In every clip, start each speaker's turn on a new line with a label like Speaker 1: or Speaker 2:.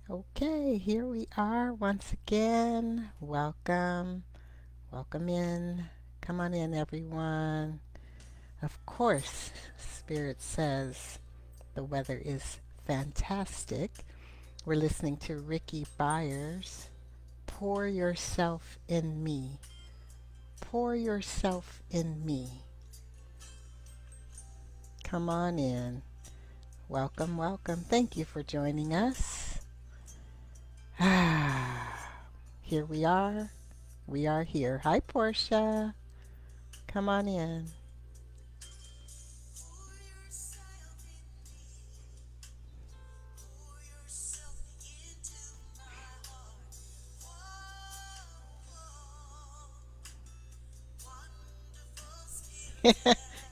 Speaker 1: Okay, here we are once again. Welcome. Welcome in. Come on in, everyone. Of course, Spirit says the weather is fantastic. We're listening to Ricky Byers. Pour yourself in me. Pour yourself in me. Come on in. Welcome, welcome. Thank you for joining us. Here we are. We are here. Hi, Portia. Come on in.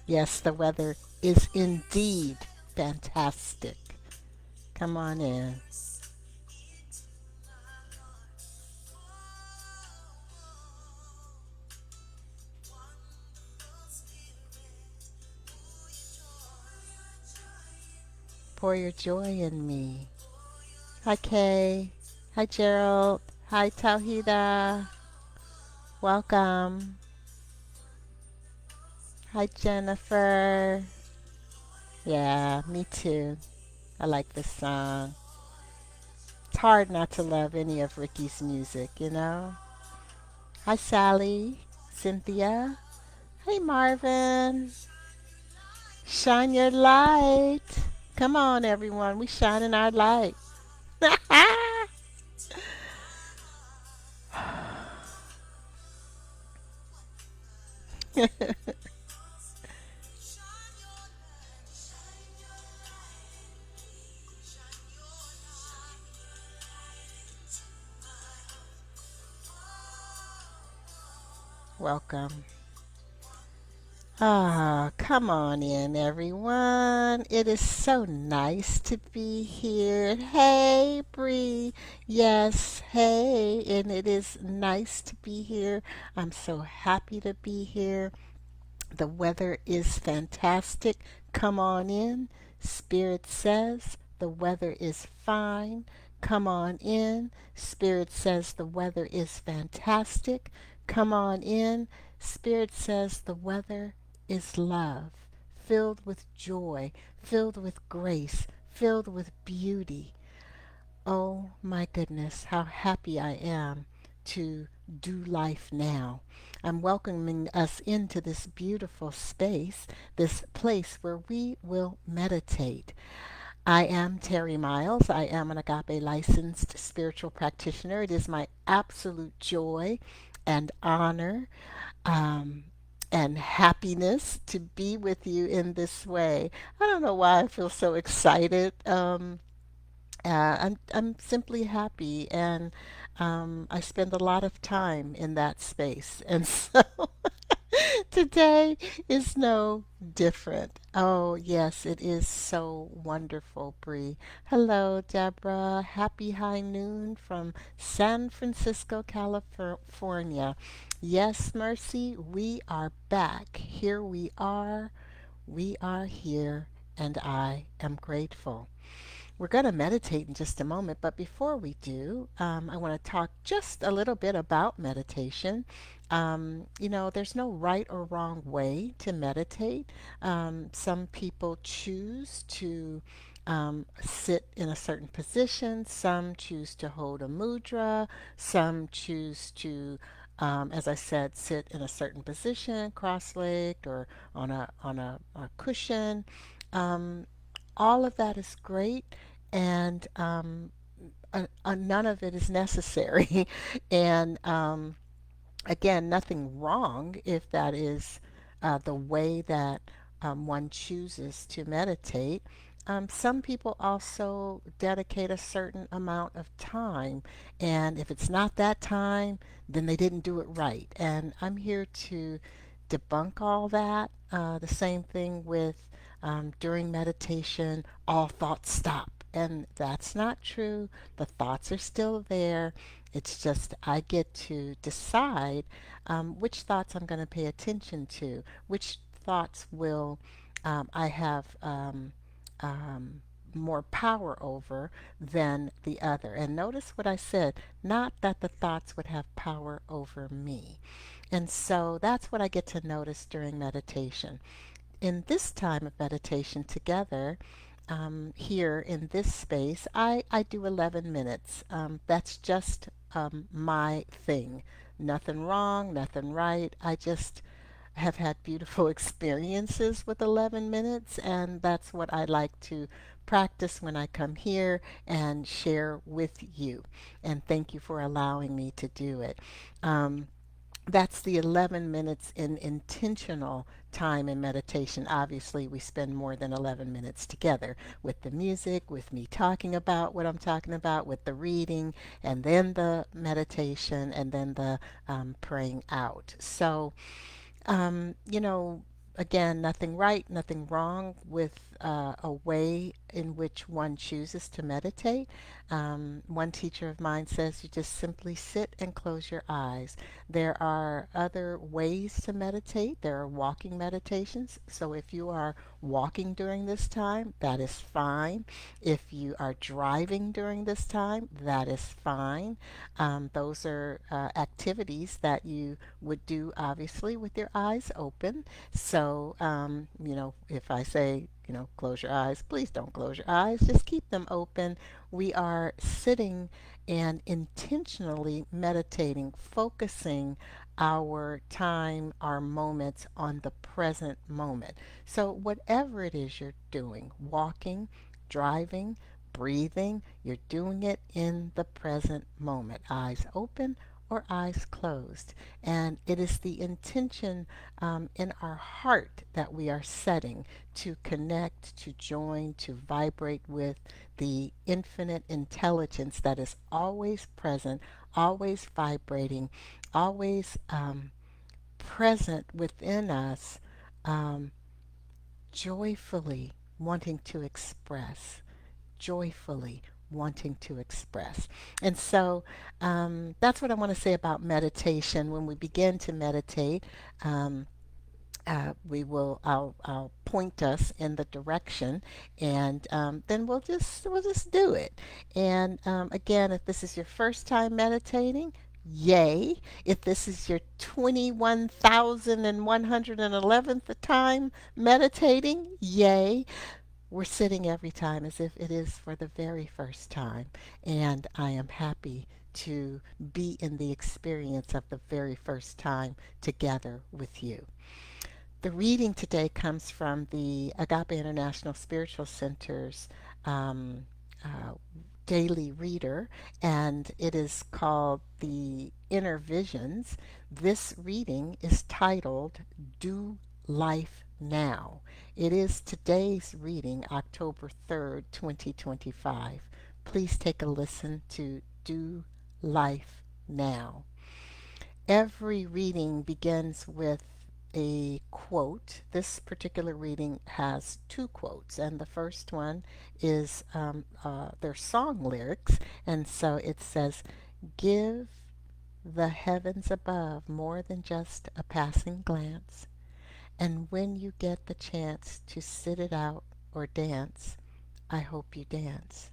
Speaker 1: Yes, the weather is indeed fantastic. Come on in. Pour your joy in me. Hi, Kay. Hi, Gerald. Hi, Tauhida. Welcome. Hi, Jennifer. Yeah, me too. I like this song. It's hard not to love any of Ricky's music. Hi, Sally. Cynthia. Hey, Marvin. Shine your light. Come on, everyone. We shining our light. Welcome. Ah, come on in, everyone. It is so nice to be here. Hey, Bree. Yes, hey, and it is nice to be here. I'm so happy to be here. The weather is fantastic. Come on in. Spirit says the weather is fine. Come on in. Spirit says the weather is fantastic. Come on in. Spirit says the weather is love, filled with joy, filled with grace, filled with beauty. Oh my goodness, how happy I am to do life now. I'm welcoming us into this beautiful space, this place where we will meditate. I am Terri Miles. I am an Agape licensed spiritual practitioner. It is my absolute joy and honor um, and happiness to be with you in this way. I don't know why I feel so excited. I'm simply happy, and I spend a lot of time in that space, and so today is no different. Oh yes, it is so wonderful, Bree. Hello, Deborah. Happy high noon from San Francisco, California. Yes, Mercy, we are back. Here we are. We are here, and I am grateful. We're going to meditate in just a moment, but before we do, I want to talk just a little bit about meditation. There's no right or wrong way to meditate. Some people choose to sit in a certain position, some choose to hold a mudra, some choose to as I said, sit in a certain position, cross-legged or on a cushion. Um, all of that is great, and none of it is necessary. And again, nothing wrong if that is the way that one chooses to meditate. Some people also dedicate a certain amount of time, and if it's not that time, then they didn't do it right. And I'm here to debunk all that. The same thing with during meditation, all thoughts stop. And that's not true. The thoughts are still there. It's just I get to decide which thoughts I'm going to pay attention to, which thoughts will I have more power over than the other. And notice what I said, not that the thoughts would have power over me. And so that's what I get to notice during meditation. In this time of meditation together, here in this space, I do 11 minutes. That's just my thing. Nothing wrong, nothing right. I just have had beautiful experiences with 11 minutes, and that's what I like to practice when I come here and share with you. And thank you for allowing me to do it. Um, that's the 11 minutes in intentional time in meditation. Obviously, we spend more than 11 minutes together with the music, with me talking about what I'm talking about, with the reading, and then the meditation, and then the praying out. So, you know, again, nothing right, nothing wrong with a way in which one chooses to meditate. One teacher of mine says you just simply sit and close your eyes. There are other ways to meditate. There are walking meditations. So if you are walking during this time, that is fine. If you are driving during this time, that is fine. Those are activities that you would do obviously with your eyes open. So, if I say, close your eyes, please don't close your eyes. Just keep them open. We are sitting and intentionally meditating, focusing our time, our moments on the present moment. So, whatever it is you're doing, walking, driving, breathing, you're doing it in the present moment, eyes open or eyes closed. And it is the intention in our heart that we are setting to connect, to join, to vibrate with the infinite intelligence that is always present, always vibrating, always present within us, um, joyfully wanting to express, joyfully wanting to express. And so that's what I want to say about meditation. When we begin to meditate, um, I'll point us in the direction, and then we'll just do it. And again, if this is your first time meditating, yay. If this is your 21,111th time meditating, yay. We're sitting every time as if it is for the very first time, and I am happy to be in the experience of the very first time together with you. The reading today comes from the Agape International Spiritual Center's um, uh, daily reader, and it is called The Inner Visions. This reading is titled Do Life Now. It is today's reading, October 3rd, 2025. Please take a listen to Do Life Now. Every reading begins with a quote. This particular reading has two quotes, and the first one is their song lyrics, and so it says, "Give the heavens above more than just a passing glance, and when you get the chance to sit it out or dance, I hope you dance.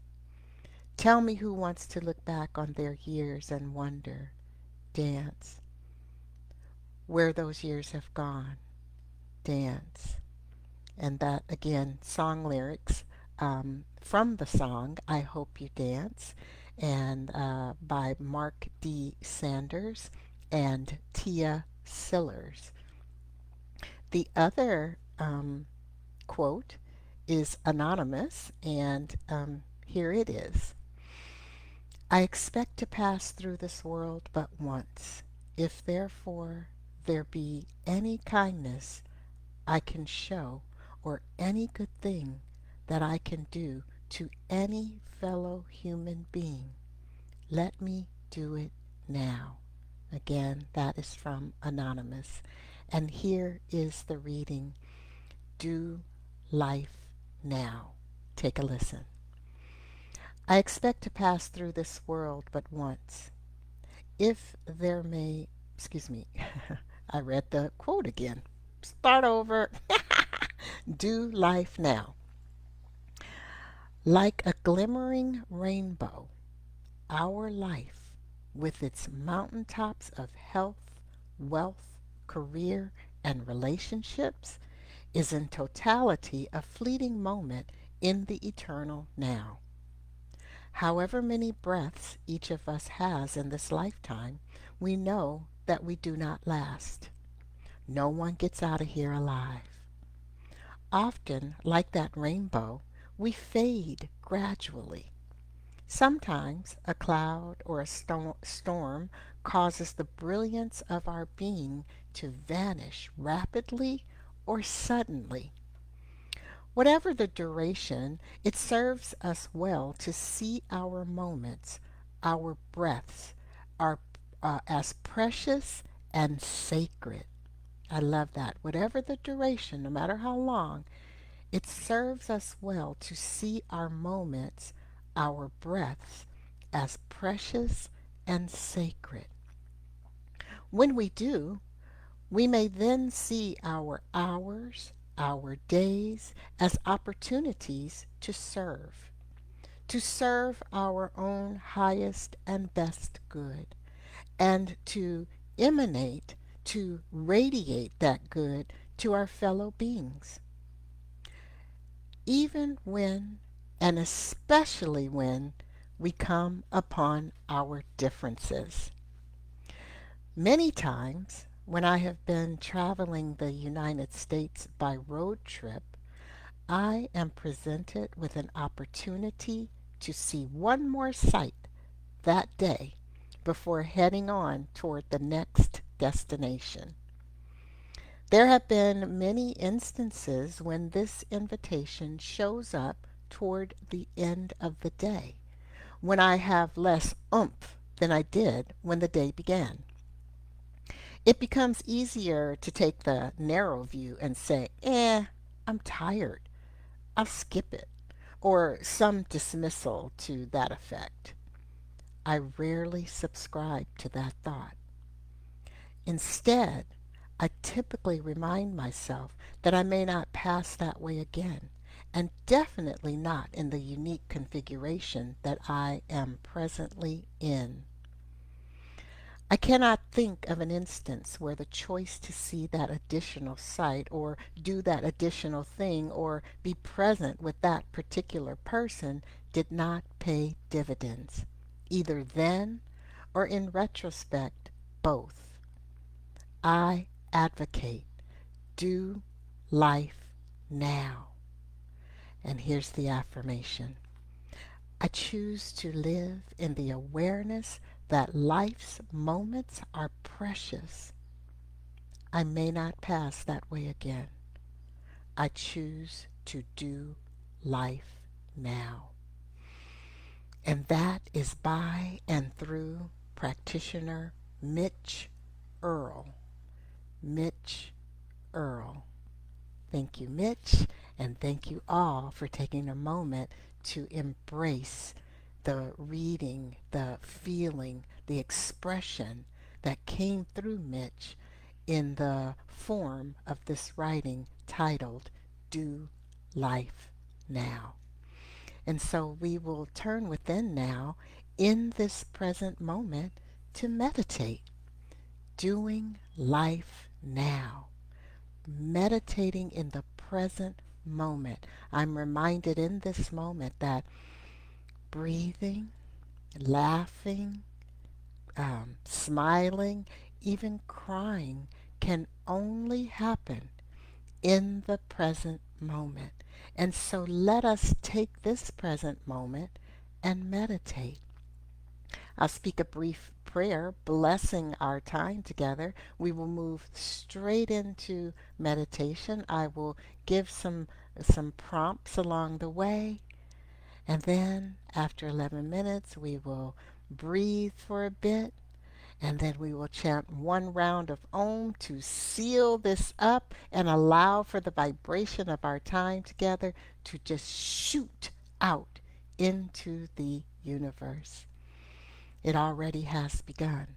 Speaker 1: Tell me who wants to look back on their years and wonder, dance, where those years have gone, dance." And that, again, song lyrics from the song I Hope You Dance, and by Mark D. Sanders and Tia Sillers. The other quote is anonymous, and here it is. "I expect to pass through this world but once. If therefore there be any kindness I can show, or any good thing that I can do to any fellow human being, let me do it now." Again, that is from Anonymous. And here is the reading, Do Life Now. Take a listen. "I expect to pass through this world but once. If there may, excuse me, I read the quote again. Start over. Do life now. Like a glimmering rainbow, our life, with its mountaintops of health, wealth, career, and relationships, is in totality a fleeting moment in the eternal now. However many breaths each of us has in this lifetime, we know that we do not last. No one gets out of here alive. Often, like that rainbow, we fade gradually. Sometimes a cloud or a storm causes the brilliance of our being to vanish rapidly or suddenly. Whatever the duration, it serves us well to see our moments, our breaths, are as precious and sacred. I love that. Whatever the duration, no matter how long, it serves us well to see our moments, our breaths, as precious and sacred. When we do, we may then see our hours, our days as opportunities to serve our own highest and best good, and to emanate, to radiate that good to our fellow beings. Even when, and especially when, we come upon our differences. Many times, when I have been traveling the United States by road trip, I am presented with an opportunity to see one more sight that day before heading on toward the next destination. There have been many instances when this invitation shows up toward the end of the day, when I have less oomph than I did when the day began. It becomes easier to take the narrow view and say, I'm tired. I'll skip it, or some dismissal to that effect. I rarely subscribe to that thought. Instead, I typically remind myself that I may not pass that way again, and definitely not in the unique configuration that I am presently in. I cannot think of an instance where the choice to see that additional sight or do that additional thing or be present with that particular person did not pay dividends, either then or in retrospect, both. I advocate do life now. And here's the affirmation: I choose to live in the awareness that life's moments are precious. I may not pass that way again. I choose to do life now. And that is by and through practitioner Mitch Earl. Mitch Earl. Thank you, Mitch, and thank you all for taking a moment to embrace the reading, the feeling, the expression that came through Mitch in the form of this writing titled Do Life Now. And so we will turn within now in this present moment to meditate, doing life now, meditating in the present moment. I'm reminded in this moment that breathing, laughing, smiling, even crying can only happen in the present moment. And so let us take this present moment and meditate. I'll speak a brief prayer blessing our time together. We will move straight into meditation. I will give some prompts along the way, and then after 11 minutes we will breathe for a bit, and then we will chant one round of Om to seal this up and allow for the vibration of our time together to just shoot out into the universe. It already has begun.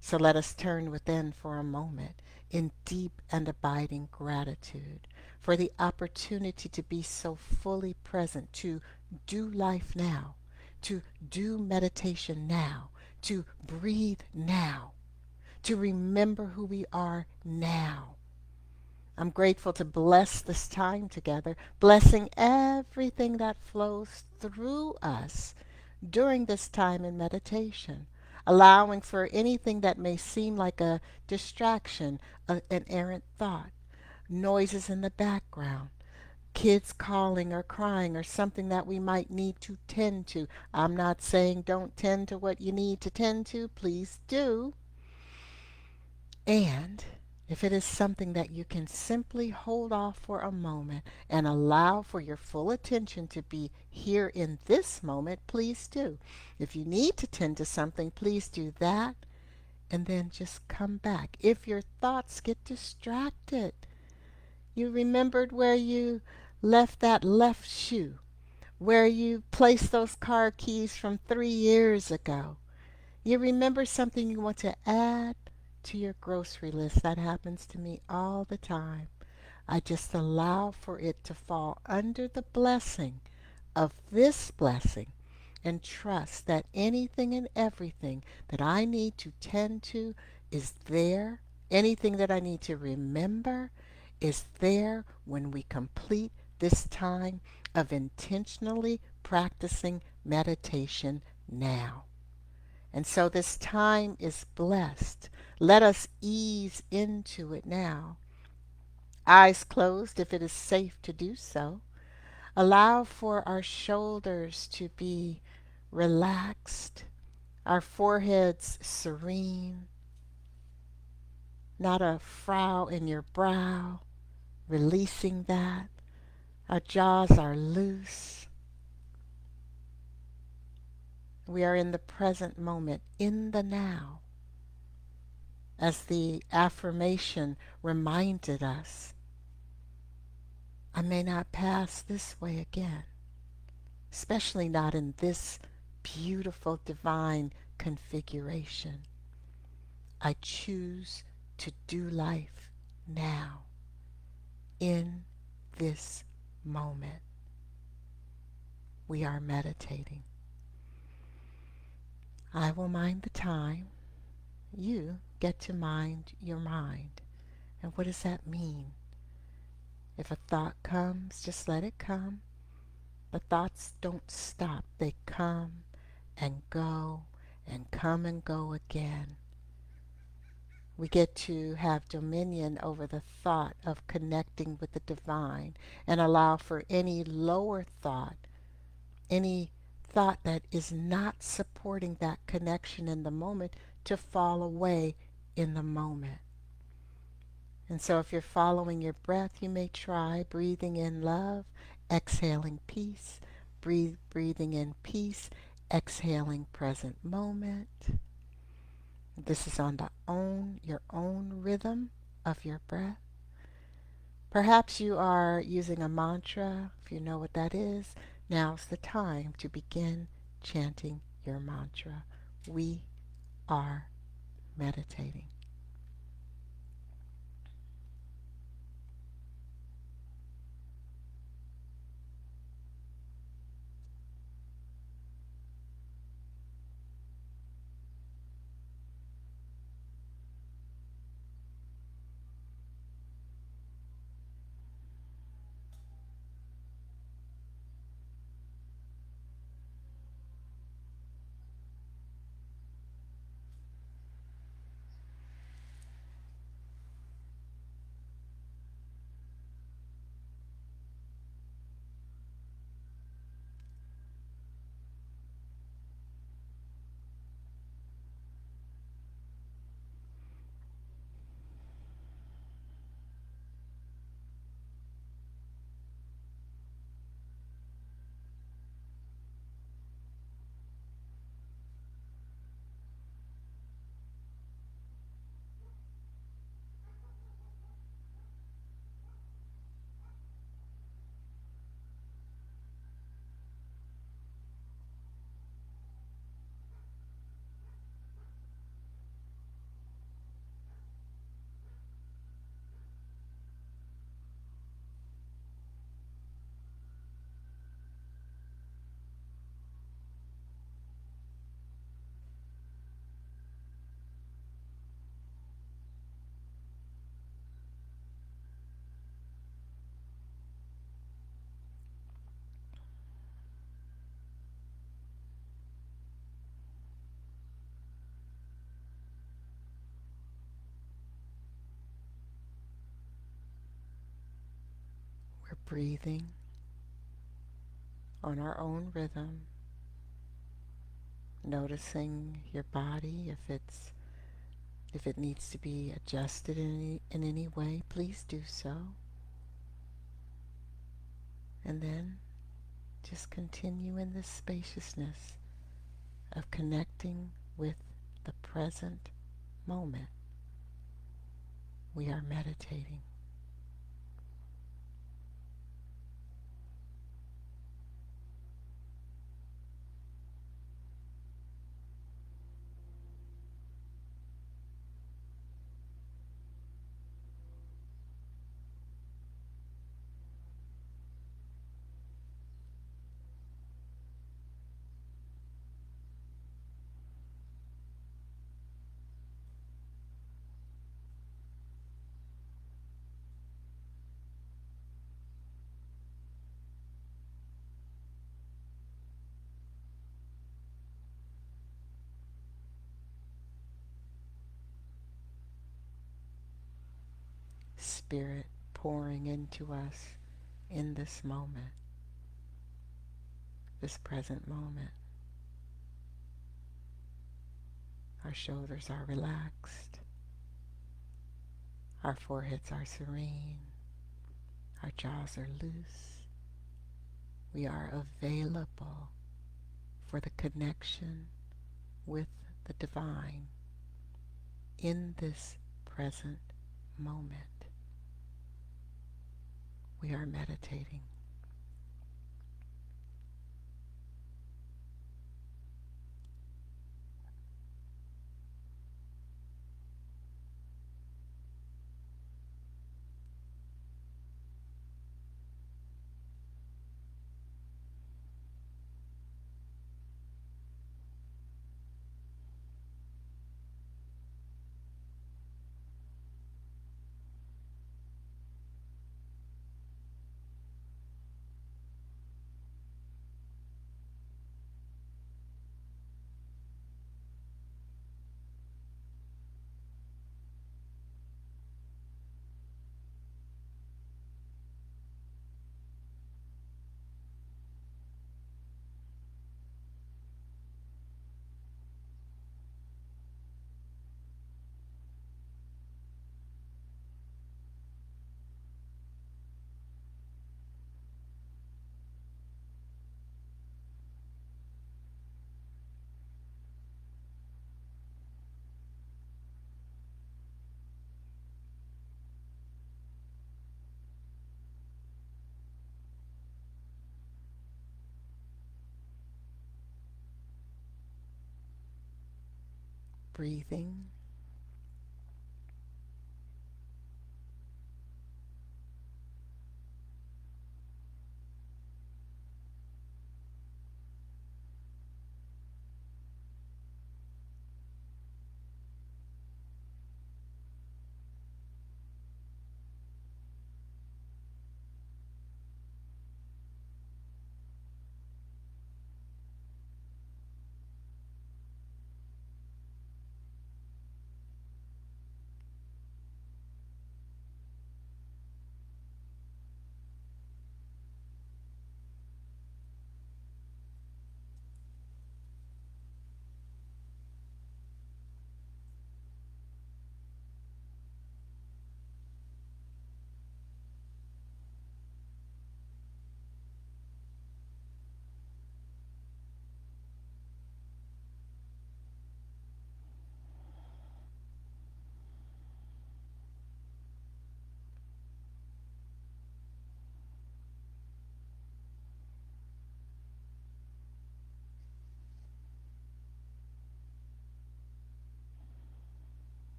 Speaker 1: So let us turn within for a moment in deep and abiding gratitude for the opportunity to be so fully present, to do life now, to do meditation now, to breathe now, to remember who we are now. I'm grateful to bless this time together, blessing everything that flows through us during this time in meditation, allowing for anything that may seem like a distraction, an errant thought, noises in the background, kids calling or crying or something that we might need to tend to. I'm not saying don't tend to what you need to tend to, please do. And if it is something that you can simply hold off for a moment and allow for your full attention to be here in this moment, please do. If you need to tend to something, please do that and then just come back. If your thoughts get distracted, you remembered where you left that left shoe, where you placed those car keys from 3 years ago. You remember something you want to add to your grocery list. That happens to me all the time. I just allow for it to fall under the blessing of this blessing and trust that anything and everything that I need to tend to is there. Anything that I need to remember is there when we complete this time of intentionally practicing meditation now. And so this time is blessed. Let us ease into it now. Eyes closed if it is safe to do so. Allow for our shoulders to be relaxed, our foreheads serene, not a frown in your brow, releasing that. Our jaws are loose. We are in the present moment, in the now, as the affirmation reminded us. I may not pass this way again, especially not in this beautiful divine configuration. I choose to do life now, in this moment. We are meditating. I will mind the time. You get to mind your mind. And what does that mean? If a thought comes, just let it come. The thoughts don't stop. They come and go and come and go again. We get to have dominion over the thought of connecting with the divine and allow for any lower thought, any thought that is not supporting that connection in the moment to fall away in the moment. And so if you're following your breath, you may try breathing in love, exhaling peace, breathing in peace, exhaling present moment. This is on your own rhythm of your breath. Perhaps you are using a mantra. If you know what that is, now's the time to begin chanting your mantra. We are meditating. We're breathing on our own rhythm, noticing your body. If it needs to be adjusted in any way, please do so. And then just continue in this spaciousness of connecting with the present moment. We are meditating. Spirit pouring into us in this moment, this present moment. Our shoulders are relaxed. Our foreheads are serene. Our jaws are loose. We are available for the connection with the divine in this present moment. We are meditating. Breathing.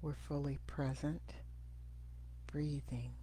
Speaker 1: We're fully present, breathing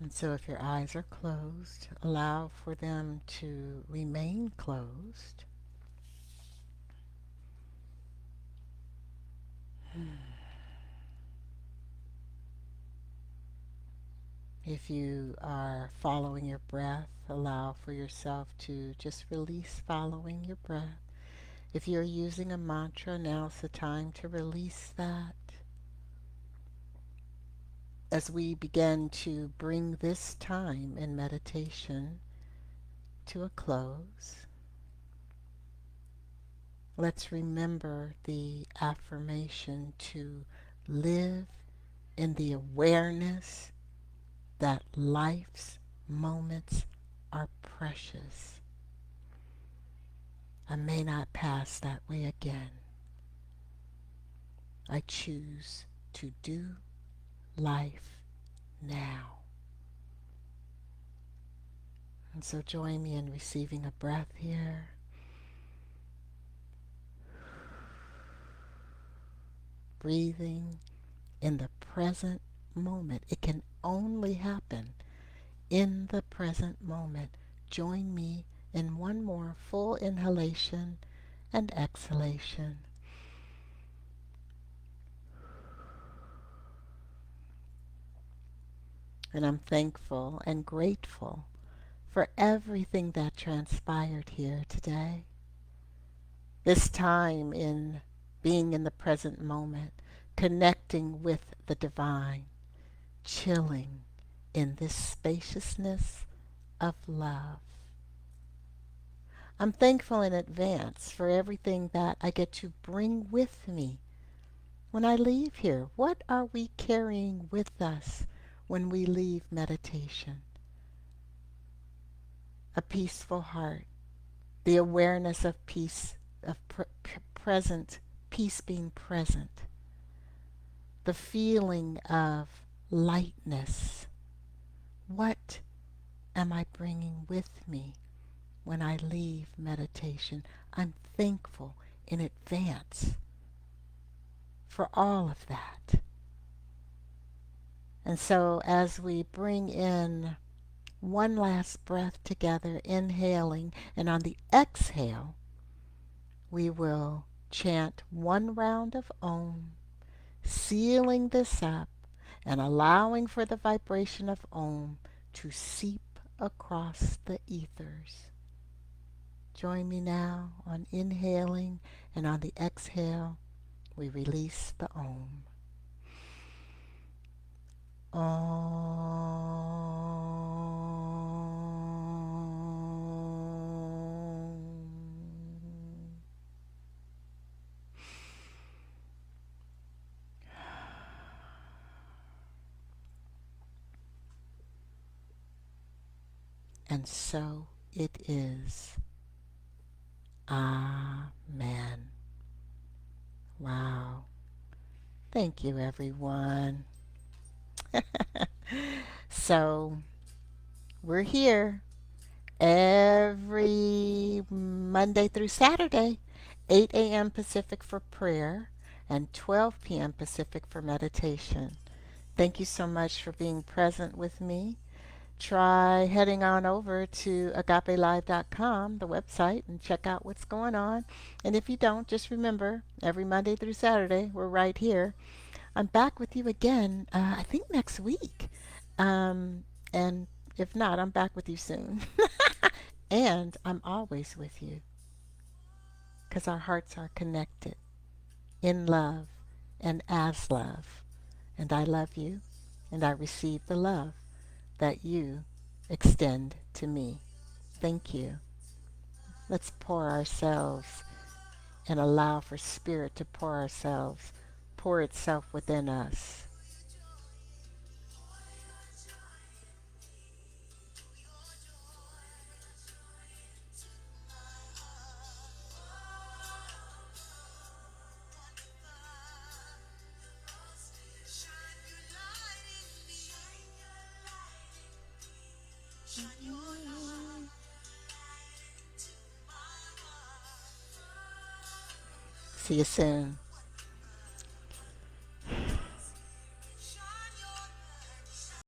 Speaker 1: And so if your eyes are closed, allow for them to remain closed. If you are following your breath, allow for yourself to just release following your breath. If you're using a mantra, now's the time to release that. As we begin to bring this time in meditation to a close, let's remember the affirmation to live in the awareness that life's moments are precious. I may not pass that way again. I choose to do life now. And so join me in receiving a breath here. Breathing in the present moment. It can only happen in the present moment. Join me in one more full inhalation and exhalation. And I'm thankful and grateful for everything that transpired here today. This time in being in the present moment, connecting with the divine, chilling in this spaciousness of love. I'm thankful in advance for everything that I get to bring with me when I leave here. What are we carrying with us when we leave meditation? A peaceful heart, the awareness of peace, of present, peace being present, the feeling of lightness. What am I bringing with me when I leave meditation? I'm thankful in advance for all of that. And so as we bring in one last breath together, inhaling, and on the exhale, we will chant one round of Om, sealing this up and allowing for the vibration of Om to seep across the ethers. Join me now on inhaling, and on the exhale, we release the Om. Om. And so it is. Amen. Wow. Thank you, everyone. So we're here every Monday through Saturday, 8 a.m. Pacific for prayer and 12 p.m. Pacific for meditation. Thank you so much for being present with me. Try heading on over to agapelive.com, the website, and check out what's going on. And if you don't, just remember, every Monday through Saturday, we're right here. I'm back with you again, I think next week. And if not, I'm back with you soon. And I'm always with you because our hearts are connected in love and as love. And I love you, and I receive the love that you extend to me. Thank you. Let's pour ourselves and allow for spirit to pour itself within us. See you soon.